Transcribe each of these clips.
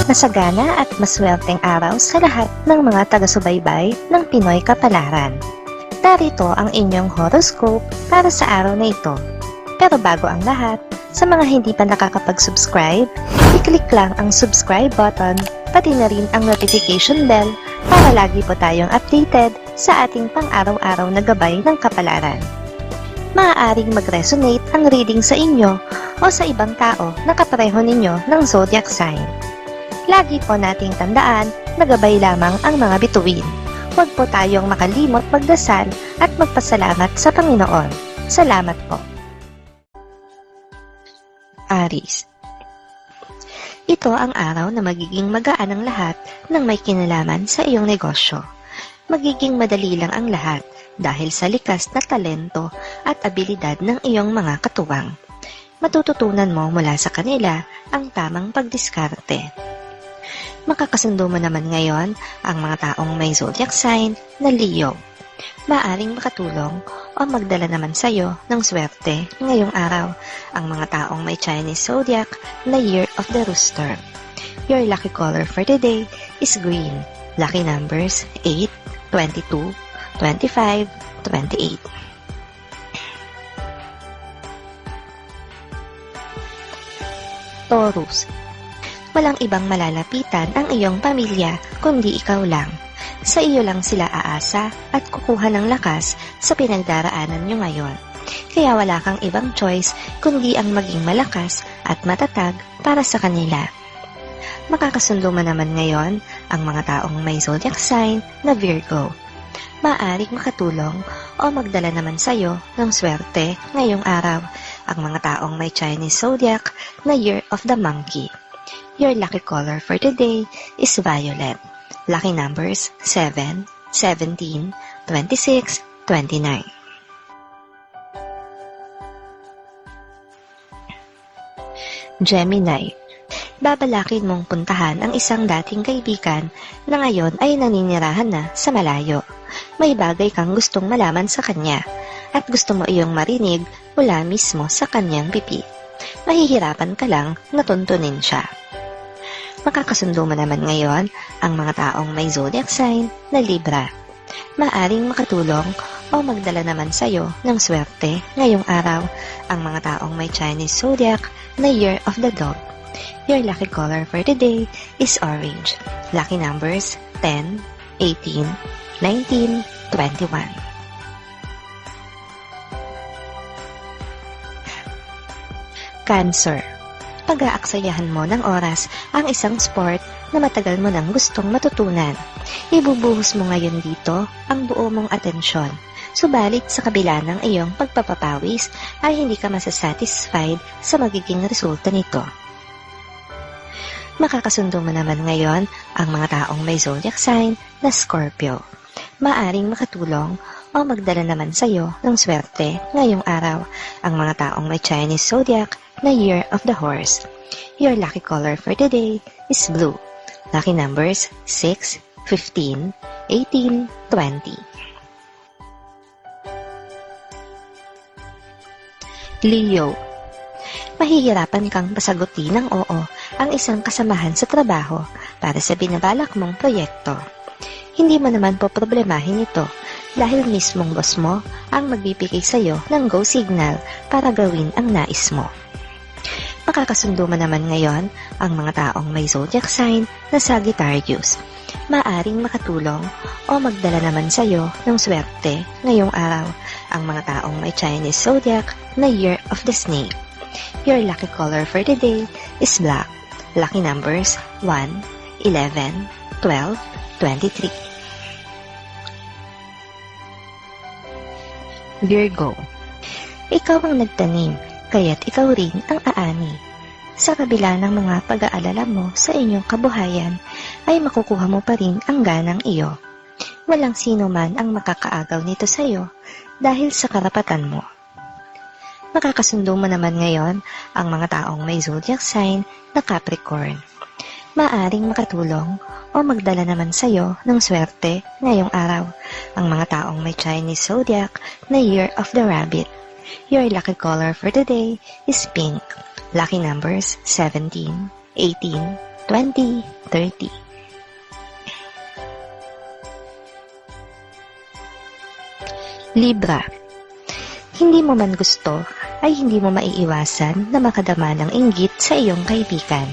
Masagana at maswerteng araw sa lahat ng mga taga-subaybay ng Pinoy Kapalaran. Narito ang inyong horoscope para sa araw na ito. Pero bago ang lahat, sa mga hindi pa nakakapag-subscribe, i-click lang ang subscribe button, pati na rin ang notification bell para lagi po tayong updated sa ating pang-araw-araw na gabay ng kapalaran. Maaaring mag-resonate ang reading sa inyo o sa ibang tao na kapareho ninyo ng zodiac sign. Lagi po nating tandaan na gabay lamang ang mga bituin. Huwag po tayong makalimot magdasal at magpasalamat sa Panginoon. Salamat po. Aries. Ito ang araw na magiging magaan ang lahat ng may kinalaman sa iyong negosyo. Magiging madali lang ang lahat dahil sa likas na talento at abilidad ng iyong mga katuwang. Matututunan mo mula sa kanila ang tamang pagdiskarte. Makakasundo mo naman ngayon ang mga taong may zodiac sign na Leo. Maaring makatulong o magdala naman sa iyo ng swerte ngayong araw ang mga taong may Chinese zodiac na Year of the Rooster. Your lucky color for today is green. Lucky numbers 8, 22, 25, 28. Taurus. Walang ibang malalapitan ang iyong pamilya kundi ikaw lang. Sa iyo lang sila aasa at kukuha ng lakas sa pinagdaraanan nyo ngayon. Kaya wala kang ibang choice kundi ang maging malakas at matatag para sa kanila. Makakasundo mo naman ngayon ang mga taong may zodiac sign na Virgo. Maaring makatulong o magdala naman sa iyo ng swerte ngayong araw ang mga taong may Chinese zodiac na Year of the Monkey. Your lucky color for today is violet. Lucky numbers 7, 17, 26, 29. Gemini. Babalakin mong puntahan ang isang dating kaibigan na ngayon ay naninirahan na sa malayo. May bagay kang gustong malaman sa kanya at gusto mo iyong marinig mula mismo sa kanyang pipi. Mahihirapan ka lang na tuntunin siya. Makakasundo mo naman ngayon ang mga taong may zodiac sign na Libra. Maaring makatulong o magdala naman sa iyo ng swerte ngayong araw ang mga taong may Chinese zodiac na Year of the Dog. Your lucky color for today is orange. Lucky numbers 10, 18, 19, 21. Cancer. Pag-aaksayahan mo ng oras ang isang sport na matagal mo nang gustong matutunan. Ibubuhos mo ngayon dito ang buo mong atensyon. Subalit sa kabila ng iyong pagpapapawis ay hindi ka masasatisfied sa magiging resulta nito. Makakasundo mo naman ngayon ang mga taong may zodiac sign na Scorpio. Maaring makatulong o magdala naman sa iyo ng swerte ngayong araw ang mga taong may Chinese zodiac na Year of the Horse. Your lucky color for today is blue. Lucky numbers 6, 15, 18, 20. Leo. Mahihirapan kang pasagutin ng oo ang isang kasamahan sa trabaho para sa binabalak mong proyekto. Hindi mo naman po problemahin ito dahil mismong boss mo ang magbibigay sa iyo ng go signal para gawin ang nais mo. Makakasundo mo naman ngayon ang mga taong may zodiac sign na Sagittarius. Maaring makatulong o magdala naman sa iyo ng swerte ngayong araw ang mga taong may Chinese zodiac na Year of the Snake. Your lucky color for today is black. Lucky numbers 1, 11, 12, 23. Virgo. Ikaw ang nagtanim, kaya't ikaw rin ang aani. Sa kabila ng mga pag-aalala mo sa inyong kabuhayan, ay makukuha mo pa rin ang ganang iyo. Walang sino man ang makakaagaw nito sa iyo dahil sa karapatan mo. Makakasundo mo naman ngayon ang mga taong may zodiac sign na Capricorn. Maaring makatulong o magdala naman sa iyo ng swerte ngayong araw ang mga taong may Chinese zodiac na Year of the Rabbit. Your lucky color for today is pink. Lucky numbers 17, 18, 20, 30. Libra. Hindi mo man gusto, ay hindi mo maiiwasan na makadama ng inggit sa iyong kaibigan.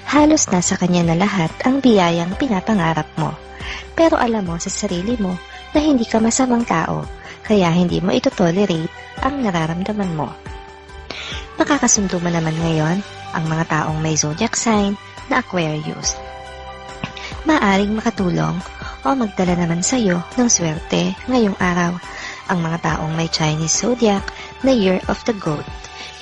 Halos nasa kanya na lahat ang biyayang pinapangarap mo. Pero alam mo sa sarili mo na hindi ka masamang tao, kaya hindi mo ito-tolerate ang nararamdaman mo. Makakasundo mo naman ngayon ang mga taong may zodiac sign na Aquarius. Maaring makatulong o magdala naman sa iyo ng swerte ngayong araw ang mga taong may Chinese zodiac na Year of the Goat.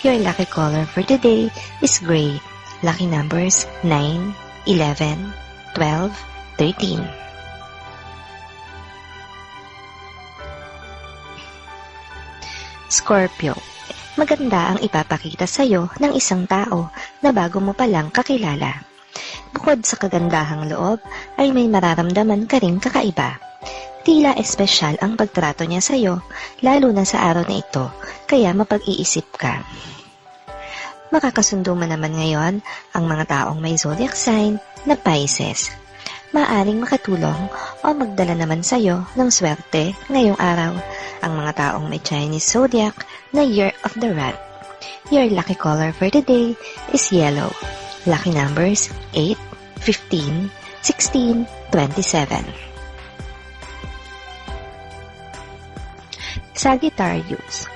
Your lucky color for today is gray. Lucky numbers 9, 11, 12, 13. Scorpio. Maganda ang ipapakita sa iyo ng isang tao na bago mo palang kakilala. Bukod sa kagandahang loob, ay may mararamdaman ka ring kakaiba. Tila espesyal ang pagtrato niya sa iyo, lalo na sa araw na ito, kaya mapag-iisip ka. Makakasundo mo naman ngayon ang mga taong may zodiac sign na Pisces. Maaring makatulong o magdala naman sa iyo ng swerte ngayong araw ang mga taong may Chinese zodiac na Year of the Rat. Your lucky color for today is yellow. Lucky numbers 8, 15, 16, 27. Sagittarius.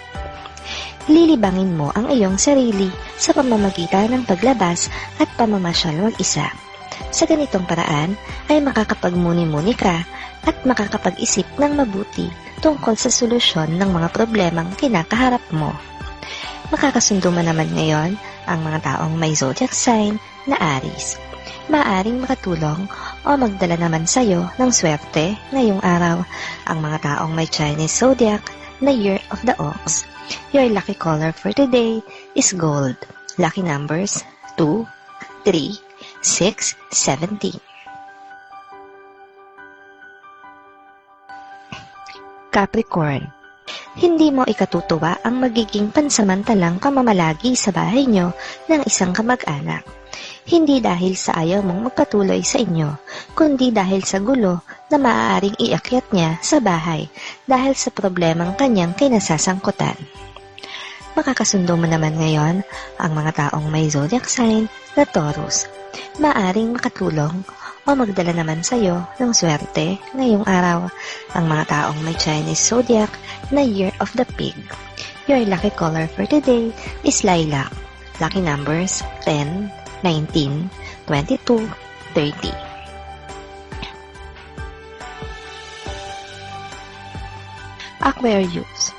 Lilibangin mo ang iyong sarili sa pamamagitan ng paglabas at pamamasyal mag-isa. Sa ganitong paraan ay makakapagmuni-muni ka at makakapag-isip ng mabuti tungkol sa solusyon ng mga problemang kinakaharap mo. Makakasundo mo naman ngayon ang mga taong may zodiac sign na Aries. Maaring makatulong o magdala naman sa iyo ng swerte ngayong araw ang mga taong may Chinese zodiac na Year of the Ox. Your lucky color for today is gold. Lucky numbers 2, 3, 6, 17. Capricorn. Hindi mo ikatutuwa ang magiging pansamantalang pamamalagi sa bahay nyo ng isang kamag-anak. Hindi dahil sa ayaw mong magpatuloy sa inyo, kundi dahil sa gulo na maaaring iakyat niya sa bahay dahil sa problemang kanyang kinasasangkutan. Makakasundo mo naman ngayon ang mga taong may zodiac sign na Taurus. Maaring makatulong o magdala naman sa iyo ng swerte ngayong araw ang mga taong may Chinese zodiac na Year of the Pig. Your lucky color for today is lilac. Lucky numbers 10, 19, 22, 30. Aquarius.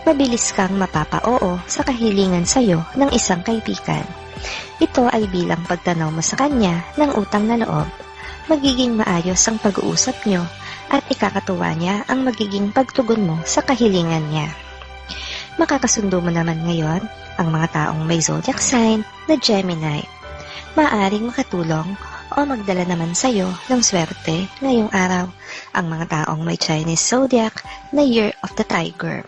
Mabilis kang mapapa-oo sa kahilingan sa iyo ng isang kaibigan. Ito ay bilang pagtanaw mo sa kanya ng utang na loob. Magiging maayos ang pag-uusap nyo at ikakatuwa niya ang magiging pagtugon mo sa kahilingan niya. Makakasundo mo naman ngayon ang mga taong may zodiac sign na Gemini. Maaring makatulong o magdala naman sa iyo ng swerte ngayong araw ang mga taong may Chinese zodiac na Year of the Tiger.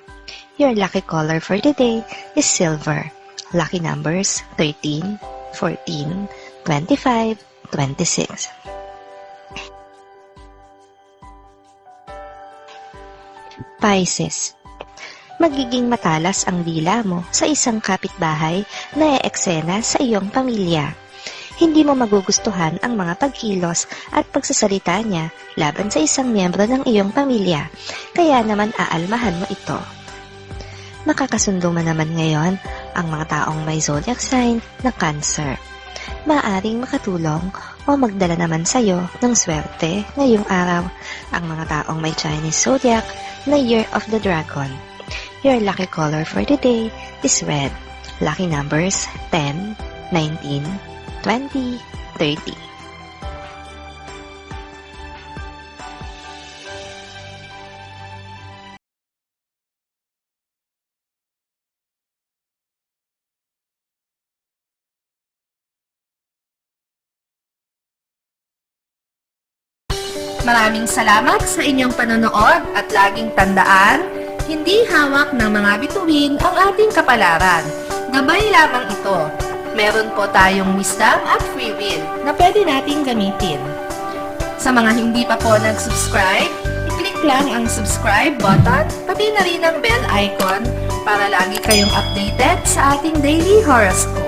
Your lucky color for today is silver. Lucky numbers 13, 14, 25, 26. Pisces. Magiging matalas ang dila mo sa isang kapitbahay na e-eksena sa iyong pamilya. Hindi mo magugustuhan ang mga pagkilos at pagsasalita niya laban sa isang miyembro ng iyong pamilya, kaya naman aalmahan mo ito. Makakasundo mo naman ngayon ang mga taong may zodiac sign na Cancer. Maaring makatulong o magdala naman sa iyo ng swerte ngayong araw ang mga taong may Chinese zodiac na Year of the Dragon. Your lucky color for today is red. Lucky numbers 10, 19, 20, 30. Maraming salamat sa inyong panonood at laging tandaan, hindi hawak ng mga bituin ang ating kapalaran. Gabay lamang ito. Meron po tayong wisdom at free will na pwede nating gamitin. Sa mga hindi pa po nag-subscribe, i-click lang ang subscribe button, pati na rin ang bell icon para lagi kayong updated sa ating daily horoscope.